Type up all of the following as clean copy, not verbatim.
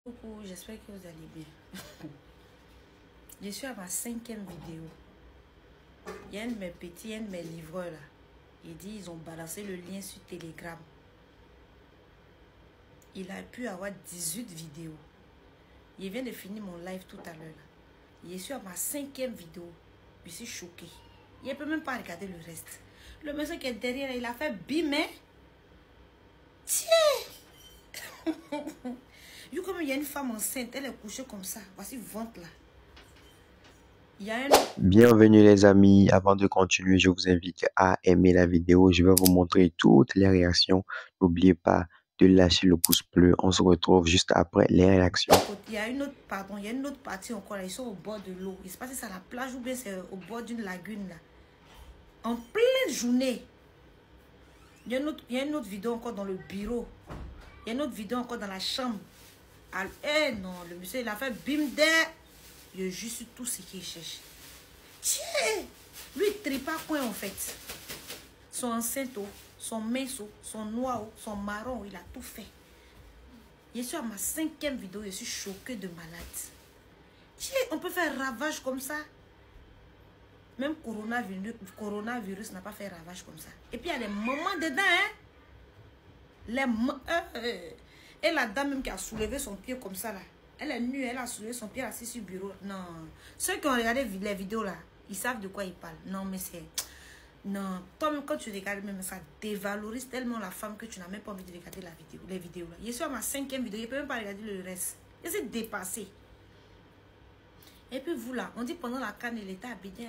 Coucou, j'espère que vous allez bien. Je suis à ma 5e vidéo. Il y a un de mes petits, un de mes livreurs là. Il dit ils ont balancé le lien sur Telegram. Il a pu avoir 18 vidéos. Il vient de finir mon live tout à l'heure. Je suis à ma 5e vidéo. Je suis choquée. Il ne peut même pas regarder le reste. Le monsieur qui est derrière, il a fait bim, hein? Tiens! Comme il y a une femme enceinte, elle est couchée comme ça. Voici ventre là. Il y a un... Bienvenue les amis, avant de continuer, je vous invite à aimer la vidéo. Je vais vous montrer toutes les réactions. N'oubliez pas de lâcher le pouce bleu. On se retrouve juste après les réactions. Il y a une autre, pardon, il y a une autre partie encore là. Ils sont au bord de l'eau. Il se passe ça à la plage ou bien c'est au bord d'une lagune là. En pleine journée. Il y a une autre vidéo encore dans le bureau. Il y a une autre vidéo encore dans la chambre. Eh non, le monsieur il a fait bim der. Je juste tout ce qu'il cherche. Tiens, lui il tripe pas quoi en fait. Son enceinte, son mince, son noir, son marron, il a tout fait. Je suis à ma 5e vidéo, je suis choquée de malade. Tiens, on peut faire ravage comme ça. Même coronavirus n'a pas fait ravage comme ça. Et puis il y a des mamans dedans, hein. Et la dame même qui a soulevé son pied comme ça là. Elle est nue, elle a soulevé son pied assis sur le bureau. Non. Ceux qui ont regardé les vidéos là, ils savent de quoi ils parlent. Non, mais c'est... Non. Toi-même, quand tu regardes, même ça dévalorise tellement la femme que tu n'as même pas envie de regarder les vidéos là. Je suis à ma 5e vidéo, je ne peux même pas regarder le reste. Je suis dépassée. Et puis vous là, on dit pendant la canne, il était habillé.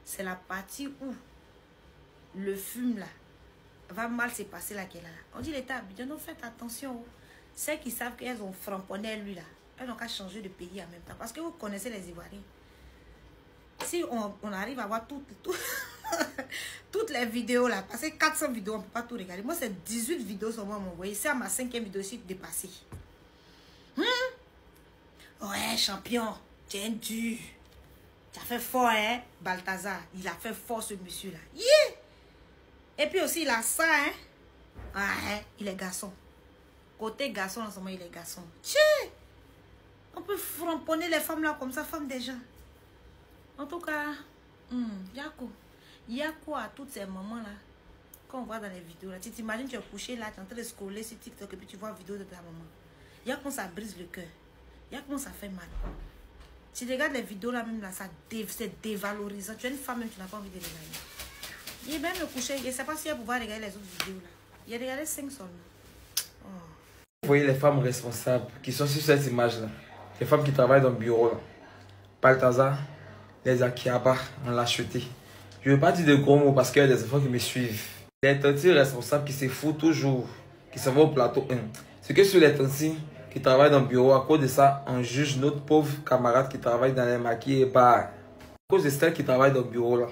C'est la partie où le fume là va mal se passer là qu'elle a là. On dit l'état Abidjan, donc faites attention. Celles qui savent qu'elles ont framponné lui là, elles n'ont qu'à changer de pays en même temps. Parce que vous connaissez les Ivoiriens. Si on arrive à voir toutes les vidéos là, parce que 400 vidéos, on ne peut pas tout regarder. Moi, c'est 18 vidéos sur moi m'envoyer. C'est à ma 5e vidéo, je suis dépassée. Ouais, champion, tu es dur. Tu as fait fort, hein, Balthazar. Il a fait fort ce monsieur là. Yeah! Et puis aussi, il a ça, hein. Ouais, il est garçon. Côté garçon, en ce moment, il est garçon. Tiens! On peut framponner les femmes là comme ça, femmes des gens. En tout cas, il y a quoi à toutes ces mamans là, quand on voit dans les vidéos là. Tu t'imagines, tu es couché là, tu es en train de scroller sur TikTok et puis tu vois une vidéo de ta maman. Il y a comment ça brise le cœur. Il y a comment ça fait mal. Si tu regardes les vidéos là, même là, c'est dévalorisant. Tu es une femme, même tu n'as pas envie de regarder. Il est même le coucher. Je ne sais pas si elle pouvoir regarder les autres vidéos là. Il a regardé 5 seulement. Oh. Vous voyez les femmes responsables qui sont sur cette image là. Les femmes qui travaillent dans le bureau là. Balthazar, les Akiaba, on l'a acheté. Je ne veux pas dire de gros mots parce qu'il y a des enfants qui me suivent. Les tantis responsables qui se foutent toujours, qui s'en vont au plateau 1. C'est que sur les tantis qui travaillent dans le bureau, à cause de ça, on juge notre pauvre camarade qui travaille dans les maquis et bars. À cause de celles qui travaillent dans le bureau là.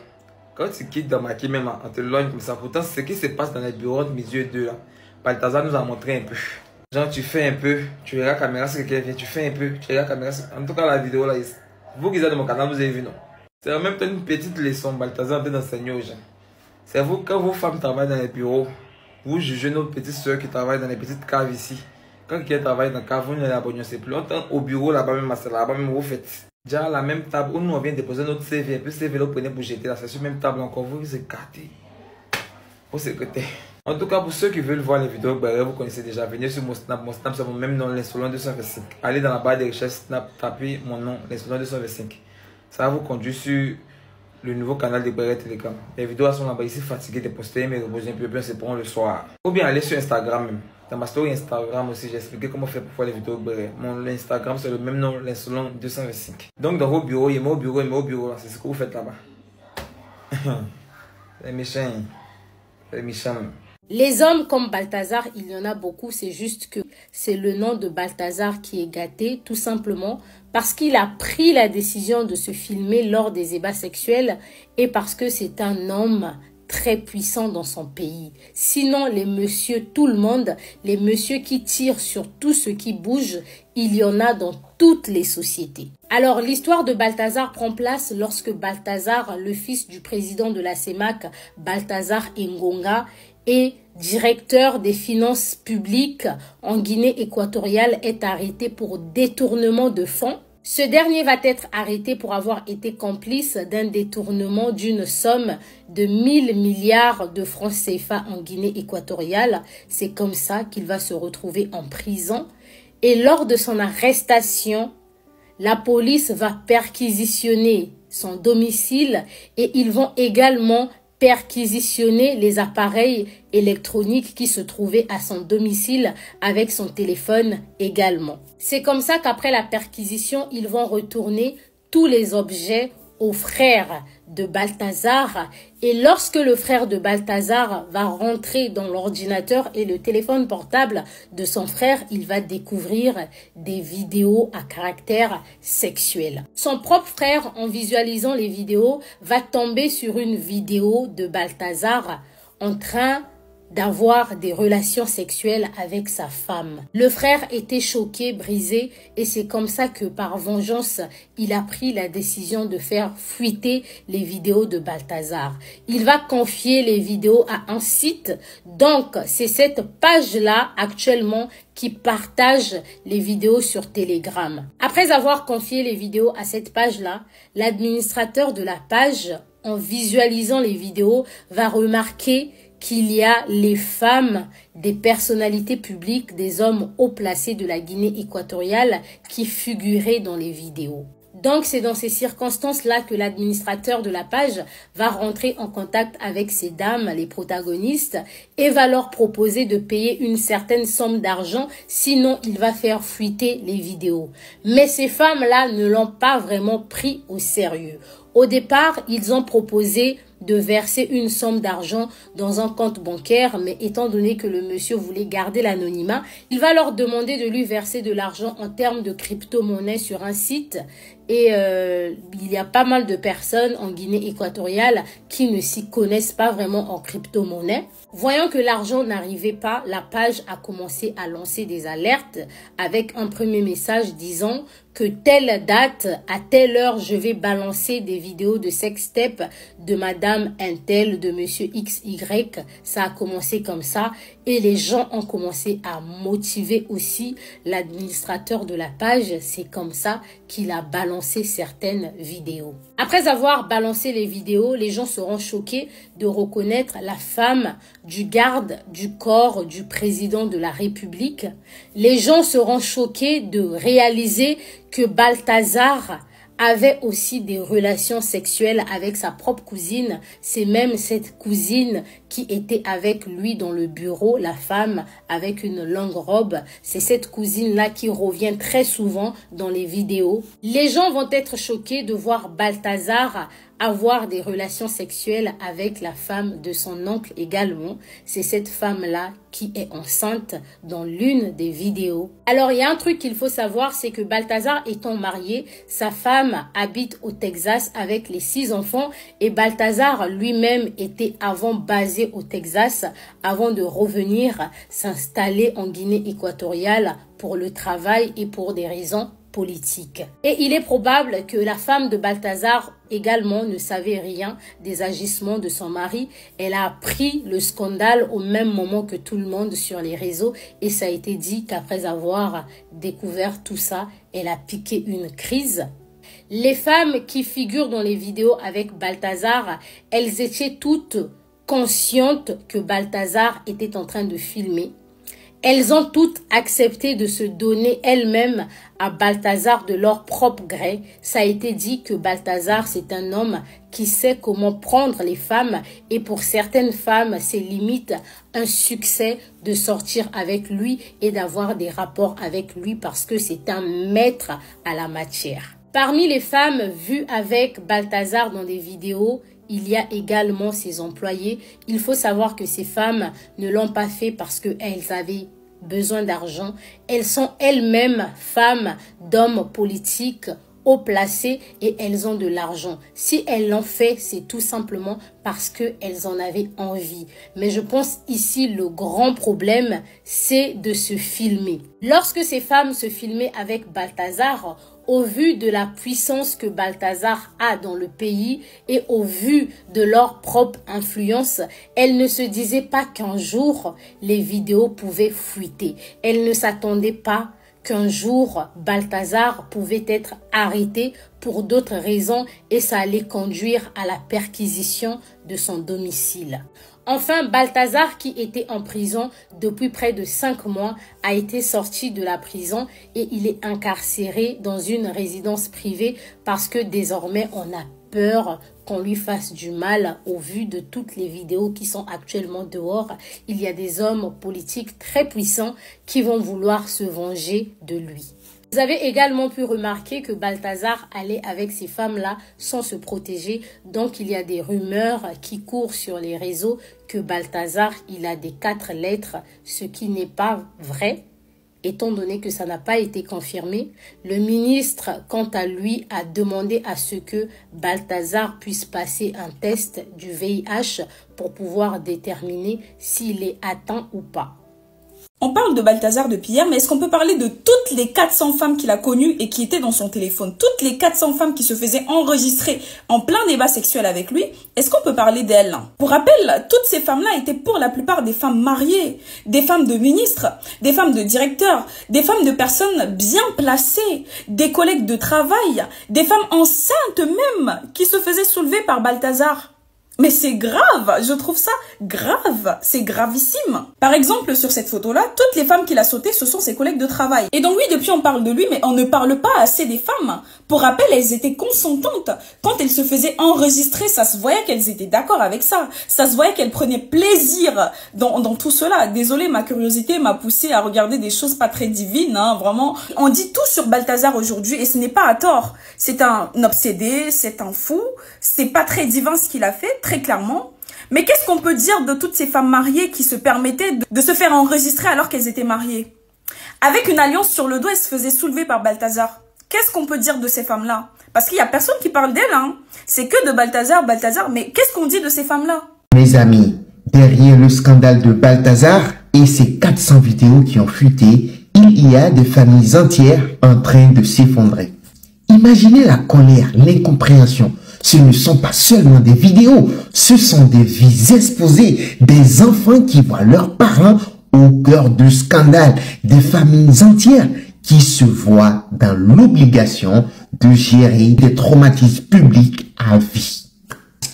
Quand tu quittes dans maquis même, on te loigne comme ça. Pourtant, ce qui se passe dans les bureaux entre mes yeux deux là, Balthazar nous a montré un peu. Genre, tu fais un peu, tu regardes la caméra, si quelqu'un vient, tu fais un peu, tu regardes la caméra. En tout cas, la vidéo là, vous qui êtes dans mon canal, vous avez vu, non? C'est en même temps une petite leçon, Balthazar en train d'enseigner aux gens. C'est vous, quand vos femmes travaillent dans les bureaux, vous jugez nos petites soeurs qui travaillent dans les petites caves ici. Quand quelqu'un travaille dans la cave, vous ne l'abonnez plus. Longtemps au bureau là-bas, même là-bas, même vous faites. Déjà, la même table où nous on vient déposer notre CV, et puis CV, vous prenez pour jeter là, c'est sur la même table encore, vous vous écartez. Au secrétaire. En tout cas, pour ceux qui veulent voir les vidéos, vous connaissez déjà. Venez sur mon Snap c'est mon même nom, l'insolent 225. Allez dans la barre de recherche Snap, tapez mon nom, l'insolent 225. Ça va vous conduire sur le nouveau canal de Beret Telegram. Les vidéos sont là-bas, ici fatigué de poster, mais reposer un peu bien, c'est pour le soir. Ou bien aller sur Instagram même. Dans ma story Instagram aussi, j'ai expliqué comment faire pour voir les vidéos Beret. Mon Instagram, c'est le même nom, l'insolent 225. Donc dans vos bureaux, il y a au bureau, c'est ce que vous faites là-bas. Les méchants. Les méchants. Les hommes comme Balthazar, il y en a beaucoup, c'est juste que c'est le nom de Balthazar qui est gâté, tout simplement parce qu'il a pris la décision de se filmer lors des ébats sexuels et parce que c'est un homme très puissant dans son pays. Sinon, les messieurs, tout le monde, les messieurs qui tirent sur tout ce qui bouge, il y en a dans toutes les sociétés. Alors, l'histoire de Balthazar prend place lorsque Balthazar, le fils du président de la CEMAC, Balthazar Ngonga, et directeur des finances publiques en Guinée équatoriale, est arrêté pour détournement de fonds. Ce dernier va être arrêté pour avoir été complice d'un détournement d'une somme de 1000 milliards de francs CFA en Guinée équatoriale. C'est comme ça qu'il va se retrouver en prison. Et lors de son arrestation, la police va perquisitionner son domicile et ils vont également perquisitionner les appareils électroniques qui se trouvaient à son domicile avec son téléphone également. C'est comme ça qu'après la perquisition, ils vont retourner tous les objets au frère de Balthazar. Et lorsque le frère de Balthazar va rentrer dans l'ordinateur et le téléphone portable de son frère, il va découvrir des vidéos à caractère sexuel. Son propre frère, en visualisant les vidéos, va tomber sur une vidéo de Balthazar en train d'avoir des relations sexuelles avec sa femme. Le frère était choqué, brisé, et c'est comme ça que par vengeance, il a pris la décision de faire fuiter les vidéos de Balthazar. Il va confier les vidéos à un site, donc c'est cette page-là actuellement qui partage les vidéos sur Telegram. Après avoir confié les vidéos à cette page-là, l'administrateur de la page, en visualisant les vidéos, va remarquer qu'il y a les femmes des personnalités publiques, des hommes haut placés de la Guinée équatoriale qui figuraient dans les vidéos. Donc, c'est dans ces circonstances-là que l'administrateur de la page va rentrer en contact avec ces dames, les protagonistes, et va leur proposer de payer une certaine somme d'argent, sinon il va faire fuiter les vidéos. Mais ces femmes-là ne l'ont pas vraiment pris au sérieux. Au départ, ils ont proposé de verser une somme d'argent dans un compte bancaire, mais étant donné que le monsieur voulait garder l'anonymat, il va leur demander de lui verser de l'argent en termes de crypto-monnaie sur un site. Et il y a pas mal de personnes en Guinée équatoriale qui ne s'y connaissent pas vraiment en crypto-monnaie. Voyant que l'argent n'arrivait pas, la page a commencé à lancer des alertes avec un premier message disant que telle date, à telle heure, je vais balancer des vidéos de sextape de madame Intel, de monsieur XY. Ça a commencé comme ça et les gens ont commencé à motiver aussi l'administrateur de la page. C'est comme ça qu'il a balancé certaines vidéos. Après avoir balancé les vidéos, les gens seront choqués de reconnaître la femme du garde du corps du président de la République. Les gens seront choqués de réaliser que Balthazar avait aussi des relations sexuelles avec sa propre cousine. C'est même cette cousine qui était avec lui dans le bureau, la femme avec une longue robe. C'est cette cousine-là qui revient très souvent dans les vidéos. Les gens vont être choqués de voir Balthazar avoir des relations sexuelles avec la femme de son oncle également. C'est cette femme-là qui est enceinte dans l'une des vidéos. Alors, il y a un truc qu'il faut savoir, c'est que Balthazar étant marié, sa femme habite au Texas avec les 6 enfants et Balthazar lui-même était avant basé au Texas avant de revenir s'installer en Guinée équatoriale pour le travail et pour des raisons politique. Et il est probable que la femme de Balthazar également ne savait rien des agissements de son mari. Elle a appris le scandale au même moment que tout le monde sur les réseaux et ça a été dit qu'après avoir découvert tout ça, elle a piqué une crise. Les femmes qui figurent dans les vidéos avec Balthazar, elles étaient toutes conscientes que Balthazar était en train de filmer. Elles ont toutes accepté de se donner elles-mêmes à Balthazar de leur propre gré. Ça a été dit que Balthazar, c'est un homme qui sait comment prendre les femmes et pour certaines femmes, c'est limite un succès de sortir avec lui et d'avoir des rapports avec lui parce que c'est un maître à la matière. Parmi les femmes vues avec Balthazar dans des vidéos, il y a également ses employés. Il faut savoir que ces femmes ne l'ont pas fait parce qu'elles avaient besoin d'argent. Elles sont elles-mêmes femmes d'hommes politiques haut placées et elles ont de l'argent. Si elles l'ont fait, c'est tout simplement parce qu'elles en avaient envie. Mais je pense ici le grand problème, c'est de se filmer. Lorsque ces femmes se filmaient avec Balthazar, au vu de la puissance que Balthazar a dans le pays et au vu de leur propre influence, elles ne se disaient pas qu'un jour, les vidéos pouvaient fuiter. Elles ne s'attendaient pas qu'un jour, Balthazar pouvait être arrêté pour d'autres raisons et ça allait conduire à la perquisition de son domicile. Enfin, Balthazar, qui était en prison depuis près de 5 mois, a été sorti de la prison et il est incarcéré dans une résidence privée parce que désormais, on a peur qu'on lui fasse du mal au vu de toutes les vidéos qui sont actuellement dehors. Il y a des hommes politiques très puissants qui vont vouloir se venger de lui. Vous avez également pu remarquer que Balthazar allait avec ces femmes-là sans se protéger. Donc, il y a des rumeurs qui courent sur les réseaux que Balthazar, il a des 4 lettres, ce qui n'est pas vrai. Étant donné que ça n'a pas été confirmé, le ministre, quant à lui, a demandé à ce que Balthazar puisse passer un test du VIH pour pouvoir déterminer s'il est atteint ou pas. On parle de Balthazar depuis hier, mais est-ce qu'on peut parler de toutes les 400 femmes qu'il a connues et qui étaient dans son téléphone? Toutes les 400 femmes qui se faisaient enregistrer en plein débat sexuel avec lui, est-ce qu'on peut parler d'elles? Pour rappel, toutes ces femmes-là étaient pour la plupart des femmes mariées, des femmes de ministres, des femmes de directeurs, des femmes de personnes bien placées, des collègues de travail, des femmes enceintes même qui se faisaient soulever par Balthazar. Mais c'est grave, je trouve ça grave, c'est gravissime. Par exemple, sur cette photo-là, toutes les femmes qu'il a sautées, ce sont ses collègues de travail. Et donc oui, depuis on parle de lui, mais on ne parle pas assez des femmes. Pour rappel, elles étaient consentantes. Quand elles se faisaient enregistrer, ça se voyait qu'elles étaient d'accord avec ça. Ça se voyait qu'elles prenaient plaisir dans tout cela. Désolée, ma curiosité m'a poussée à regarder des choses pas très divines, hein, vraiment. On dit tout sur Balthazar aujourd'hui et ce n'est pas à tort. C'est un obsédé, c'est un fou, c'est pas très divin ce qu'il a fait, très clairement. Mais qu'est-ce qu'on peut dire de toutes ces femmes mariées qui se permettaient de se faire enregistrer alors qu'elles étaient mariées? Avec une alliance sur le dos, elles se faisaient soulever par Balthazar. Qu'est-ce qu'on peut dire de ces femmes-là? Parce qu'il n'y a personne qui parle d'elles, hein. C'est que de Balthazar, mais qu'est-ce qu'on dit de ces femmes-là? Mes amis, derrière le scandale de Balthazar et ses 400 vidéos qui ont fuité, il y a des familles entières en train de s'effondrer. Imaginez la colère, l'incompréhension. Ce ne sont pas seulement des vidéos, ce sont des vies exposées, des enfants qui voient leurs parents au cœur du scandale, des familles entières qui se voient dans l'obligation de gérer des traumatismes publics à vie.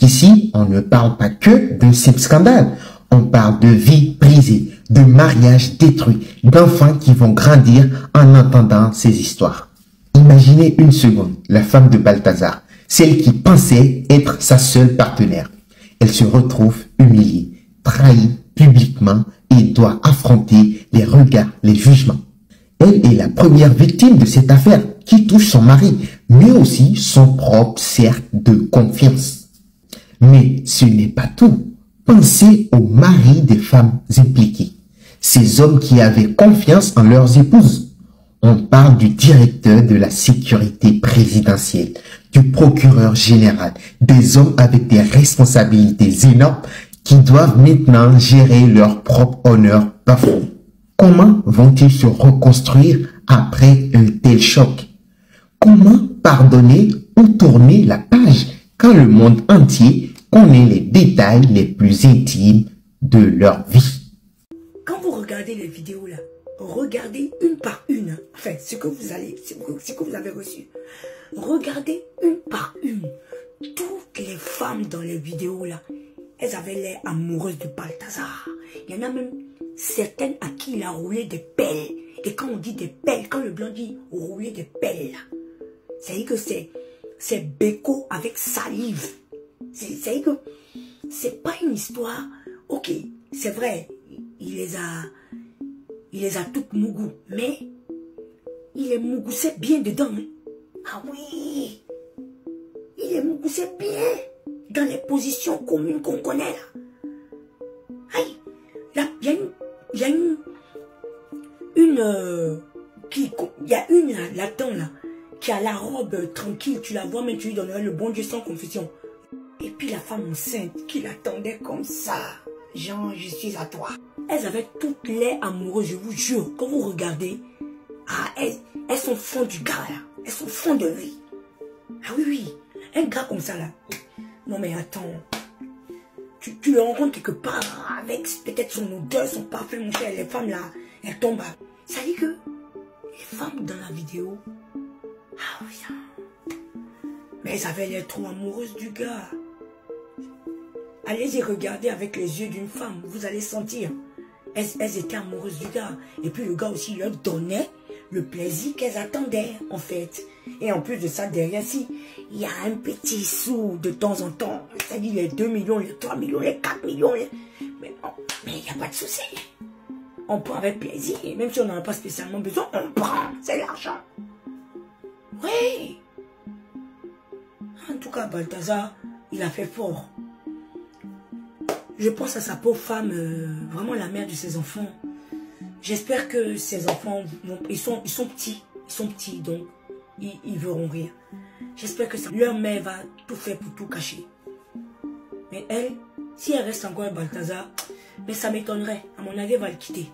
Ici, on ne parle pas que d'un simple scandale, on parle de vies brisées, de mariages détruits, d'enfants qui vont grandir en entendant ces histoires. Imaginez une seconde la femme de Balthazar, celle qui pensait être sa seule partenaire. Elle se retrouve humiliée, trahie publiquement et doit affronter les regards, les jugements. Elle est la première victime de cette affaire qui touche son mari, mais aussi son propre cercle de confiance. Mais ce n'est pas tout. Pensez aux maris des femmes impliquées, ces hommes qui avaient confiance en leurs épouses. On parle du directeur de la sécurité présidentielle, du procureur général, des hommes avec des responsabilités énormes qui doivent maintenant gérer leur propre honneur bafoué. Comment vont-ils se reconstruire après un tel choc? Comment pardonner ou tourner la page quand le monde entier connaît les détails les plus intimes de leur vie? Quand vous regardez les vidéos là, regardez une par une. Enfin, ce que vous avez reçu. Regardez une par une. Toutes les femmes dans les vidéos là, elles avaient l'air amoureuses de Balthazar. Il y en a même certaines à qui il a roulé des pelles. Et quand on dit des pelles, quand le blanc dit rouler des pelles là, c'est-à-dire que c'est béco avec salive. C'est-à-dire que c'est pas une histoire. Ok, c'est vrai, il les a toutes mougou, mais il les mougoussait bien dedans. Hein. Ah oui, il les mougoussait bien dans les positions communes qu'on connaît là. Aïe, là, il y a une là-dedans là, qui a la robe tranquille, tu la vois, mais tu lui donnerais le bon Dieu sans confusion. Et puis la femme enceinte qui l'attendait comme ça. Jean, je suis à toi. Elles avaient toutes l'air amoureuses, je vous jure. Quand vous regardez, elles sont fond du gars là. Elles sont fond de lui. Ah oui, oui. Un gars comme ça là. Non mais attends. Tu le rencontres quelque part avec peut-être son odeur, son parfum, mon cher. Les femmes là, elles tombent. Ça dit que les femmes dans la vidéo, ah oui, mais elles avaient l'air trop amoureuses du gars. Allez-y regarder avec les yeux d'une femme, vous allez sentir. Elles étaient amoureuses du gars. Et puis le gars aussi leur donnait le plaisir qu'elles attendaient en fait. Et en plus de ça, derrière, si il y a un petit sou de temps en temps, c'est-à-dire les 2 millions, les 3 millions, les 4 millions, mais il n'y a pas de souci. On prend avec plaisir, et même si on n'en a pas spécialement besoin, on prend, c'est l'argent. Oui. En tout cas, Balthazar, il a fait fort. Je pense à sa pauvre femme, vraiment la mère de ses enfants. J'espère que ses enfants, ils sont petits, donc ils verront rire. J'espère que leur mère va tout faire pour tout cacher. Mais elle, si elle reste encore à Balthazar, mais ça m'étonnerait. À mon avis, elle va le quitter.